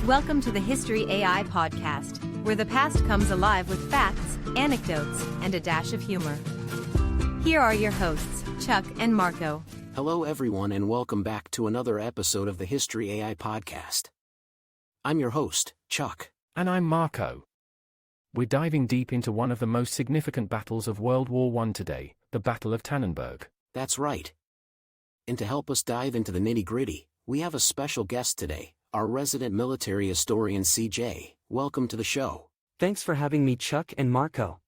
Welcome to the History AI podcast, where the past comes alive with facts, anecdotes, and a dash of humor. Here are your hosts, Chuck and Marco. Hello everyone and welcome back to another episode of the History AI podcast. I'm your host, Chuck. And I'm Marco. We're diving deep into one of the most significant battles of World War I today, the Battle of Tannenberg. That's right. And to help us dive into the nitty-gritty, we have a special guest today, our resident military historian CJ. Welcome to the show. Thanks for having me, Chuck and Marco.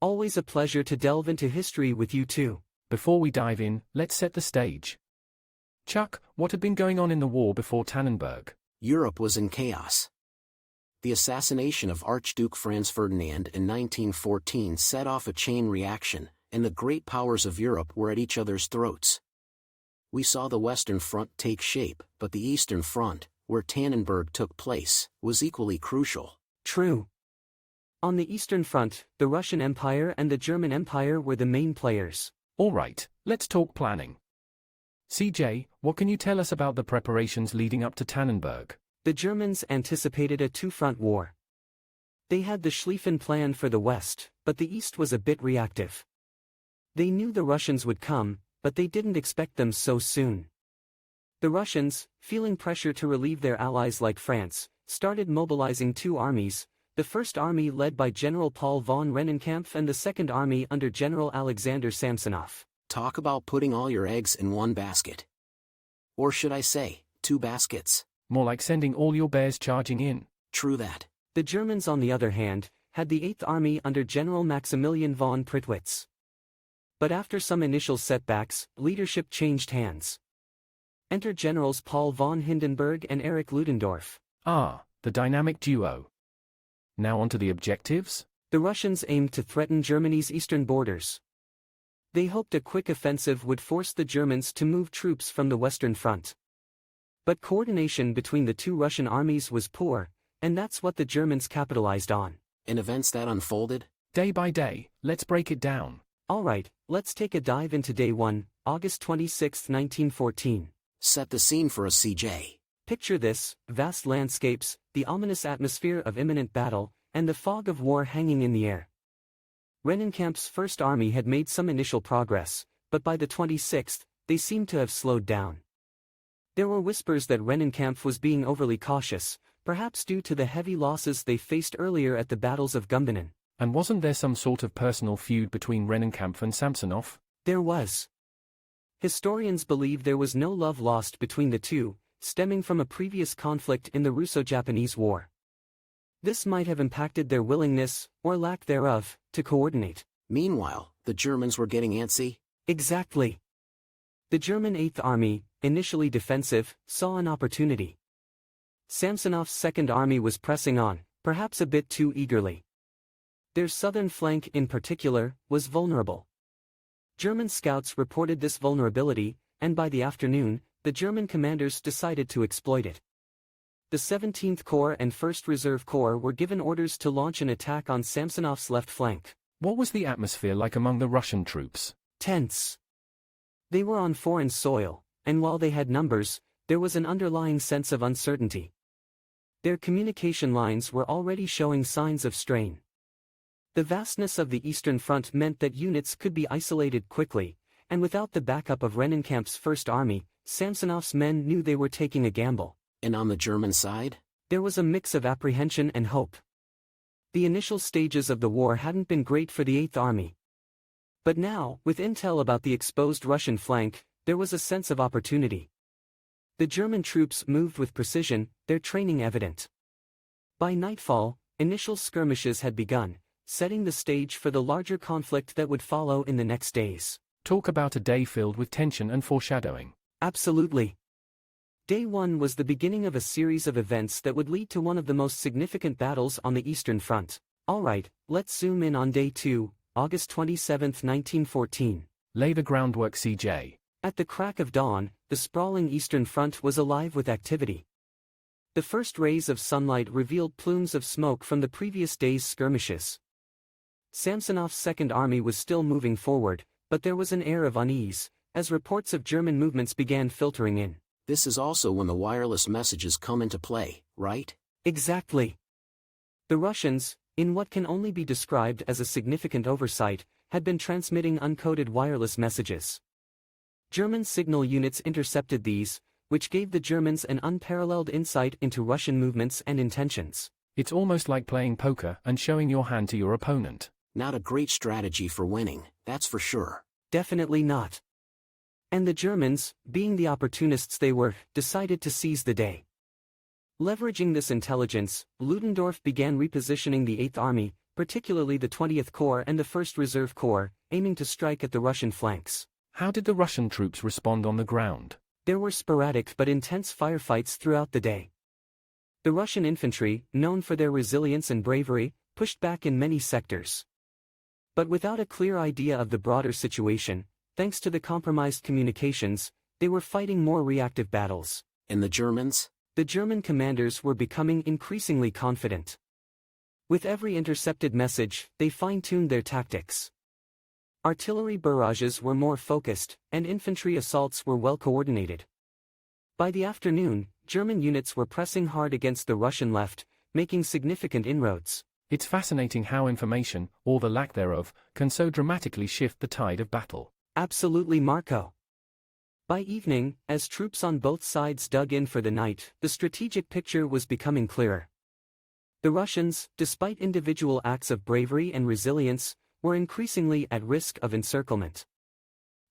Always a pleasure to delve into history with you two. Before we dive in, let's set the stage. Chuck, what had been going on in the war before Tannenberg? Europe was in chaos. The assassination of Archduke Franz Ferdinand in 1914 set off a chain reaction, and the great powers of Europe were at each other's throats. We saw the Western Front take shape, but the Eastern Front, where Tannenberg took place, was equally crucial. True. On the Eastern Front, the Russian Empire and the German Empire were the main players. All right, let's talk planning. CJ, what can you tell us about the preparations leading up to Tannenberg? The Germans anticipated a two-front war. They had the Schlieffen Plan for the West, but the East was a bit reactive. They knew the Russians would come, but they didn't expect them so soon. The Russians, feeling pressure to relieve their allies like France, started mobilizing two armies, the First Army led by General Paul von Rennenkampf and the Second Army under General Alexander Samsonov. Talk about putting all your eggs in one basket. Or should I say, two baskets? More like sending all your bears charging in. True that. The Germans, on the other hand, had the Eighth Army under General Maximilian von Prittwitz. But after some initial setbacks, leadership changed hands. Enter Generals Paul von Hindenburg and Erich Ludendorff. Ah, the dynamic duo. Now onto the objectives? The Russians aimed to threaten Germany's eastern borders. They hoped a quick offensive would force the Germans to move troops from the Western Front. But coordination between the two Russian armies was poor, and that's what the Germans capitalized on. And events that unfolded? Day by day, let's break it down. Alright, let's take a dive into Day 1, August 26, 1914. Set the scene for us, CJ. Picture this: vast landscapes, the ominous atmosphere of imminent battle, and the fog of war hanging in the air. Rennenkampf's First Army had made some initial progress, but by the 26th, they seemed to have slowed down. There were whispers that Rennenkampf was being overly cautious, perhaps due to the heavy losses they faced earlier at the battles of Gumbinnen. And wasn't there some sort of personal feud between Rennenkampf and Samsonov? There was. Historians believe there was no love lost between the two, stemming from a previous conflict in the Russo-Japanese War. This might have impacted their willingness, or lack thereof, to coordinate. Meanwhile, the Germans were getting antsy? Exactly. The German Eighth Army, initially defensive, saw an opportunity. Samsonov's Second Army was pressing on, perhaps a bit too eagerly. Their southern flank in particular was vulnerable. German scouts reported this vulnerability, and by the afternoon, the German commanders decided to exploit it. The 17th Corps and 1st Reserve Corps were given orders to launch an attack on Samsonov's left flank. What was the atmosphere like among the Russian troops? Tense. They were on foreign soil, and while they had numbers, there was an underlying sense of uncertainty. Their communication lines were already showing signs of strain. The vastness of the Eastern Front meant that units could be isolated quickly, and without the backup of Rennenkampf's First Army, Samsonov's men knew they were taking a gamble. And on the German side? There was a mix of apprehension and hope. The initial stages of the war hadn't been great for the Eighth Army. But now, with intel about the exposed Russian flank, there was a sense of opportunity. The German troops moved with precision, their training evident. By nightfall, initial skirmishes had begun, setting the stage for the larger conflict that would follow in the next days. Talk about a day filled with tension and foreshadowing. Absolutely. Day 1 was the beginning of a series of events that would lead to one of the most significant battles on the Eastern Front. Alright, let's zoom in on Day 2, August 27, 1914. Lay the groundwork, CJ. At the crack of dawn, the sprawling Eastern Front was alive with activity. The first rays of sunlight revealed plumes of smoke from the previous day's skirmishes. Samsonov's Second Army was still moving forward, but there was an air of unease, as reports of German movements began filtering in. This is also when the wireless messages come into play, right? Exactly. The Russians, in what can only be described as a significant oversight, had been transmitting uncoded wireless messages. German signal units intercepted these, which gave the Germans an unparalleled insight into Russian movements and intentions. It's almost like playing poker and showing your hand to your opponent. Not a great strategy for winning, that's for sure. Definitely not. And the Germans, being the opportunists they were, decided to seize the day. Leveraging this intelligence, Ludendorff began repositioning the 8th Army, particularly the 20th Corps and the 1st Reserve Corps, aiming to strike at the Russian flanks. How did the Russian troops respond on the ground? There were sporadic but intense firefights throughout the day. The Russian infantry, known for their resilience and bravery, pushed back in many sectors. But without a clear idea of the broader situation, thanks to the compromised communications, they were fighting more reactive battles. And the Germans? The German commanders were becoming increasingly confident. With every intercepted message, they fine-tuned their tactics. Artillery barrages were more focused, and infantry assaults were well coordinated. By the afternoon, German units were pressing hard against the Russian left, making significant inroads. It's fascinating how information, or the lack thereof, can so dramatically shift the tide of battle. Absolutely, Marco. By evening, as troops on both sides dug in for the night, the strategic picture was becoming clearer. The Russians, despite individual acts of bravery and resilience, were increasingly at risk of encirclement.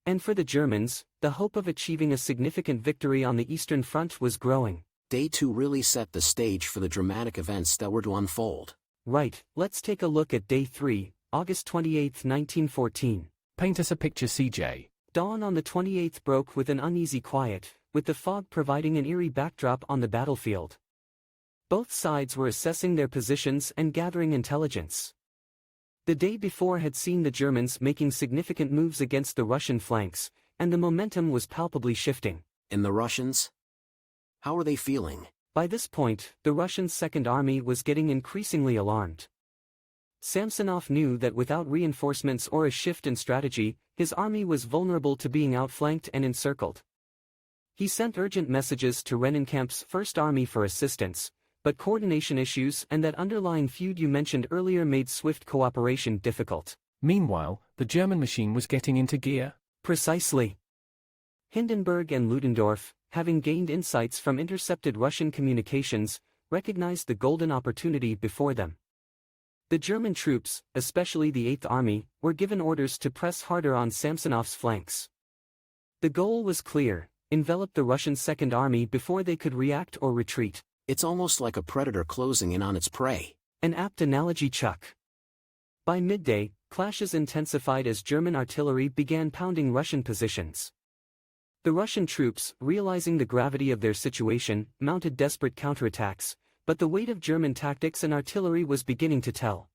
And for the Germans, the hope of achieving a significant victory on the Eastern Front was growing. Day 2 really set the stage for the dramatic events that were to unfold. Right, let's take a look at Day 3, August 28, 1914. Paint us a picture, CJ. Dawn on the 28th broke with an uneasy quiet, with the fog providing an eerie backdrop on the battlefield. Both sides were assessing their positions and gathering intelligence. The day before had seen the Germans making significant moves against the Russian flanks, and the momentum was palpably shifting. And the Russians? How are they feeling? By this point, the Russian Second Army was getting increasingly alarmed. Samsonov knew that without reinforcements or a shift in strategy, his army was vulnerable to being outflanked and encircled. He sent urgent messages to Rennenkampf's First Army for assistance, but coordination issues and that underlying feud you mentioned earlier made swift cooperation difficult. Meanwhile, the German machine was getting into gear. Precisely. Hindenburg and Ludendorff, having gained insights from intercepted Russian communications, recognized the golden opportunity before them. The German troops, especially the 8th Army, were given orders to press harder on Samsonov's flanks. The goal was clear: envelop the Russian Second Army before they could react or retreat. It's almost like a predator closing in on its prey. An apt analogy, Chuck. By midday, clashes intensified as German artillery began pounding Russian positions. The Russian troops, realizing the gravity of their situation, mounted desperate counterattacks, but the weight of German tactics and artillery was beginning to tell.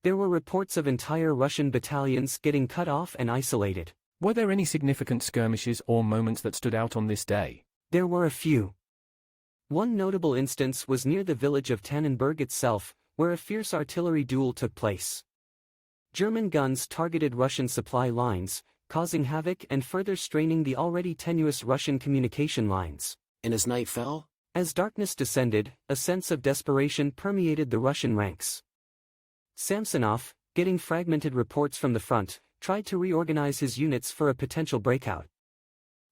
There were reports of entire Russian battalions getting cut off and isolated. Were there any significant skirmishes or moments that stood out on this day? There were a few. One notable instance was near the village of Tannenberg itself, where a fierce artillery duel took place. German guns targeted Russian supply lines, causing havoc and further straining the already tenuous Russian communication lines. And as night fell? As darkness descended, a sense of desperation permeated the Russian ranks. Samsonov, getting fragmented reports from the front, tried to reorganize his units for a potential breakout.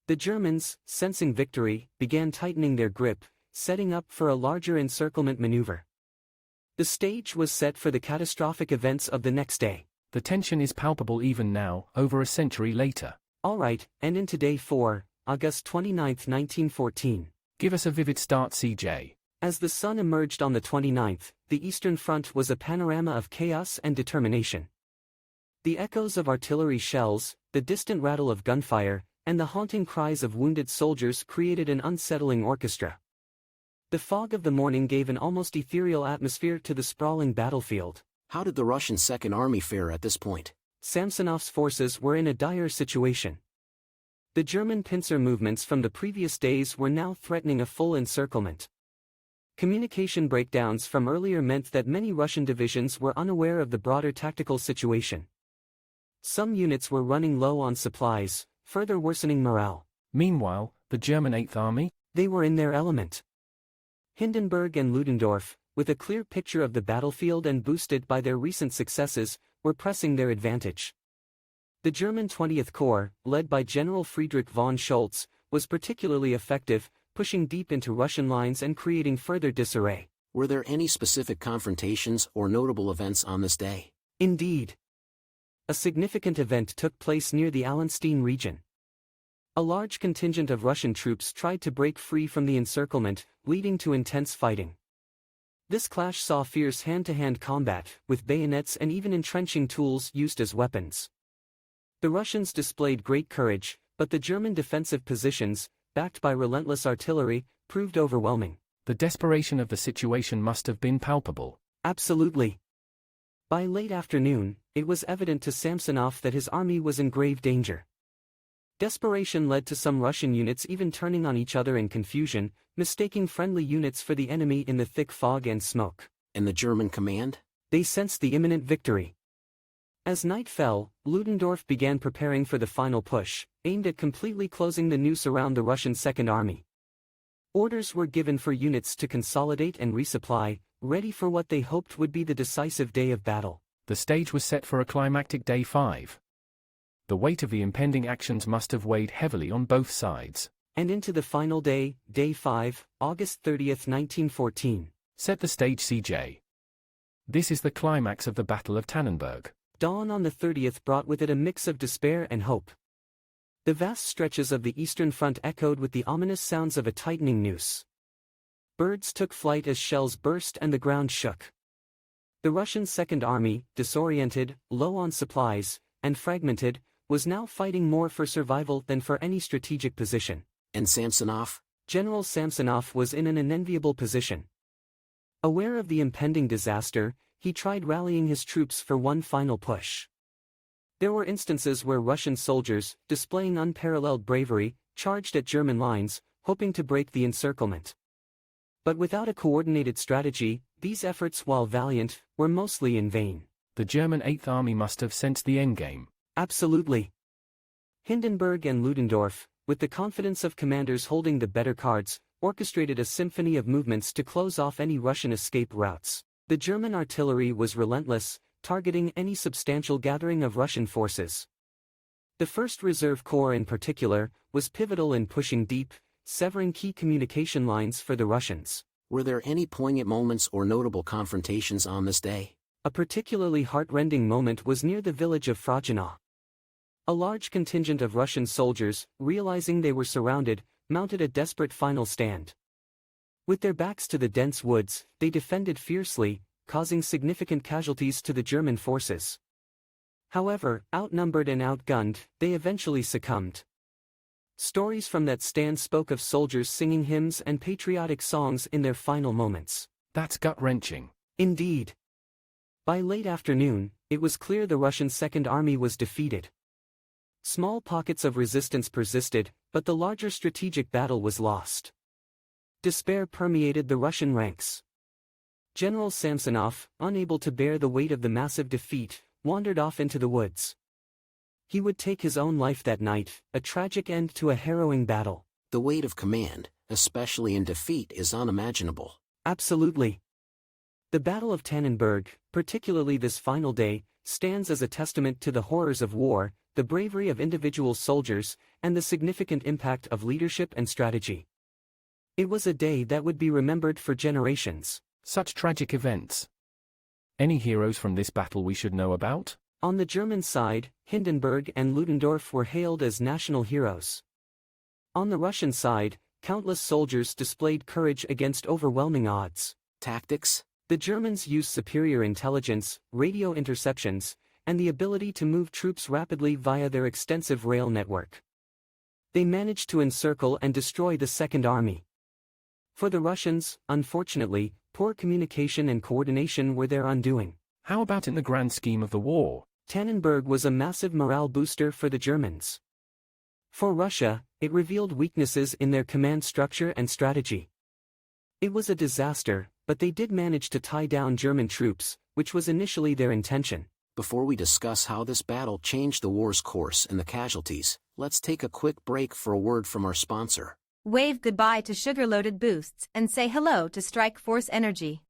The Germans, sensing victory, began tightening their grip, setting up for a larger encirclement maneuver. The stage was set for the catastrophic events of the next day. The tension is palpable even now, over a century later. Alright, and into Day 4, August 29, 1914. Give us a vivid start, CJ. As the sun emerged on the 29th, the Eastern Front was a panorama of chaos and determination. The echoes of artillery shells, the distant rattle of gunfire, and the haunting cries of wounded soldiers created an unsettling orchestra. The fog of the morning gave an almost ethereal atmosphere to the sprawling battlefield. How did the Russian Second Army fare at this point? Samsonov's forces were in a dire situation. The German pincer movements from the previous days were now threatening a full encirclement. Communication breakdowns from earlier meant that many Russian divisions were unaware of the broader tactical situation. Some units were running low on supplies, further worsening morale. Meanwhile, the German Eighth Army? They were in their element. Hindenburg and Ludendorff, with a clear picture of the battlefield and boosted by their recent successes, were pressing their advantage. The German 20th Corps, led by General Friedrich von Schultz, was particularly effective, pushing deep into Russian lines and creating further disarray. Were there any specific confrontations or notable events on this day? Indeed. A significant event took place near the Allenstein region. A large contingent of Russian troops tried to break free from the encirclement, leading to intense fighting. This clash saw fierce hand-to-hand combat, with bayonets and even entrenching tools used as weapons. The Russians displayed great courage, but the German defensive positions, backed by relentless artillery, proved overwhelming. The desperation of the situation must have been palpable. Absolutely. By late afternoon, it was evident to Samsonov that his army was in grave danger. Desperation led to some Russian units even turning on each other in confusion, mistaking friendly units for the enemy in the thick fog and smoke. And the German command? They sensed the imminent victory. As night fell, Ludendorff began preparing for the final push, aimed at completely closing the noose around the Russian Second Army. Orders were given for units to consolidate and resupply, ready for what they hoped would be the decisive day of battle. The stage was set for a climactic Day 5. The weight of the impending actions must have weighed heavily on both sides. And into the final day, Day 5, August 30th, 1914. Set the stage, CJ. This is the climax of the Battle of Tannenberg. Dawn on the 30th brought with it a mix of despair and hope. The vast stretches of the Eastern Front echoed with the ominous sounds of a tightening noose. Birds took flight as shells burst and the ground shook. The Russian Second Army, disoriented, low on supplies, and fragmented, was now fighting more for survival than for any strategic position. And Samsonov? General Samsonov was in an unenviable position. Aware of the impending disaster, he tried rallying his troops for one final push. There were instances where Russian soldiers, displaying unparalleled bravery, charged at German lines, hoping to break the encirclement. But without a coordinated strategy, these efforts, while valiant, were mostly in vain. The German Eighth Army must have sensed the endgame. Absolutely. Hindenburg and Ludendorff, with the confidence of commanders holding the better cards, orchestrated a symphony of movements to close off any Russian escape routes. The German artillery was relentless, targeting any substantial gathering of Russian forces. The 1st Reserve Corps in particular, was pivotal in pushing deep, severing key communication lines for the Russians. Were there any poignant moments or notable confrontations on this day? A particularly heart-rending moment was near the village of Frajina. A large contingent of Russian soldiers, realizing they were surrounded, mounted a desperate final stand. With their backs to the dense woods, they defended fiercely, causing significant casualties to the German forces. However, outnumbered and outgunned, they eventually succumbed. Stories from that stand spoke of soldiers singing hymns and patriotic songs in their final moments. That's gut-wrenching. Indeed. By late afternoon, it was clear the Russian Second Army was defeated. Small pockets of resistance persisted, but the larger strategic battle was lost. Despair permeated the Russian ranks. General Samsonov, unable to bear the weight of the massive defeat, wandered off into the woods. He would take his own life that night, a tragic end to a harrowing battle. The weight of command, especially in defeat, is unimaginable. Absolutely. The Battle of Tannenberg, particularly this final day, stands as a testament to the horrors of war, the bravery of individual soldiers, and the significant impact of leadership and strategy. It was a day that would be remembered for generations. Such tragic events. Any heroes from this battle we should know about? On the German side, Hindenburg and Ludendorff were hailed as national heroes. On the Russian side, countless soldiers displayed courage against overwhelming odds. Tactics? The Germans used superior intelligence, radio interceptions, and the ability to move troops rapidly via their extensive rail network. They managed to encircle and destroy the Second Army. For the Russians, unfortunately, poor communication and coordination were their undoing. How about in the grand scheme of the war? Tannenberg was a massive morale booster for the Germans. For Russia, it revealed weaknesses in their command structure and strategy. It was a disaster, but they did manage to tie down German troops, which was initially their intention. Before we discuss how this battle changed the war's course and the casualties, let's take a quick break for a word from our sponsor. Wave goodbye to sugar-loaded boosts and say hello to Strike Force Energy.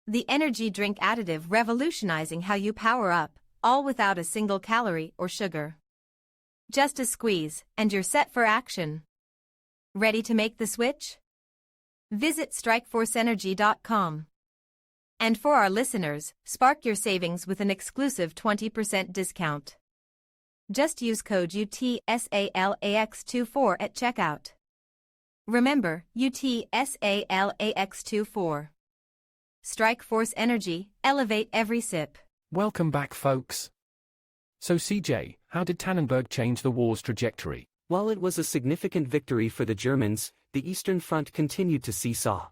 The energy drink additive revolutionizing how you power up, all without a single calorie or sugar. Just a squeeze, and you're set for action. Ready to make the switch? Visit strikeforceenergy.com. And for our listeners, spark your savings with an exclusive 20% discount. Just use code UTSALAX24 at checkout. Remember, UTSALAX24. Strike Force Energy, elevate every sip. Welcome back, folks. So CJ, how did Tannenberg change the war's trajectory? While it was a significant victory for the Germans, the Eastern Front continued to seesaw.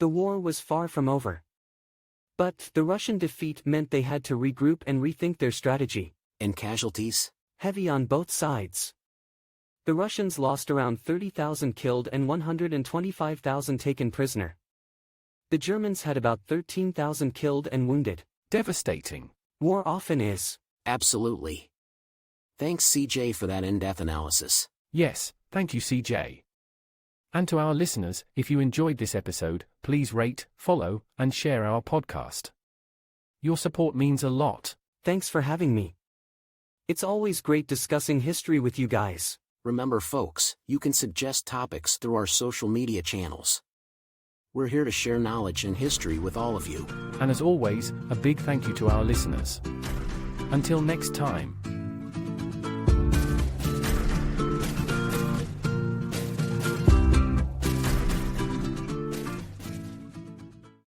The war was far from over. But the Russian defeat meant they had to regroup and rethink their strategy. And casualties? Heavy on both sides. The Russians lost around 30,000 killed and 125,000 taken prisoner. The Germans had about 13,000 killed and wounded. Devastating. War often is. Absolutely. Thanks CJ for that in-depth analysis. Yes, thank you CJ. And to our listeners, if you enjoyed this episode, please rate, follow, and share our podcast. Your support means a lot. Thanks for having me. It's always great discussing history with you guys. Remember folks, you can suggest topics through our social media channels. We're here to share knowledge and history with all of you. And as always, a big thank you to our listeners. Until next time.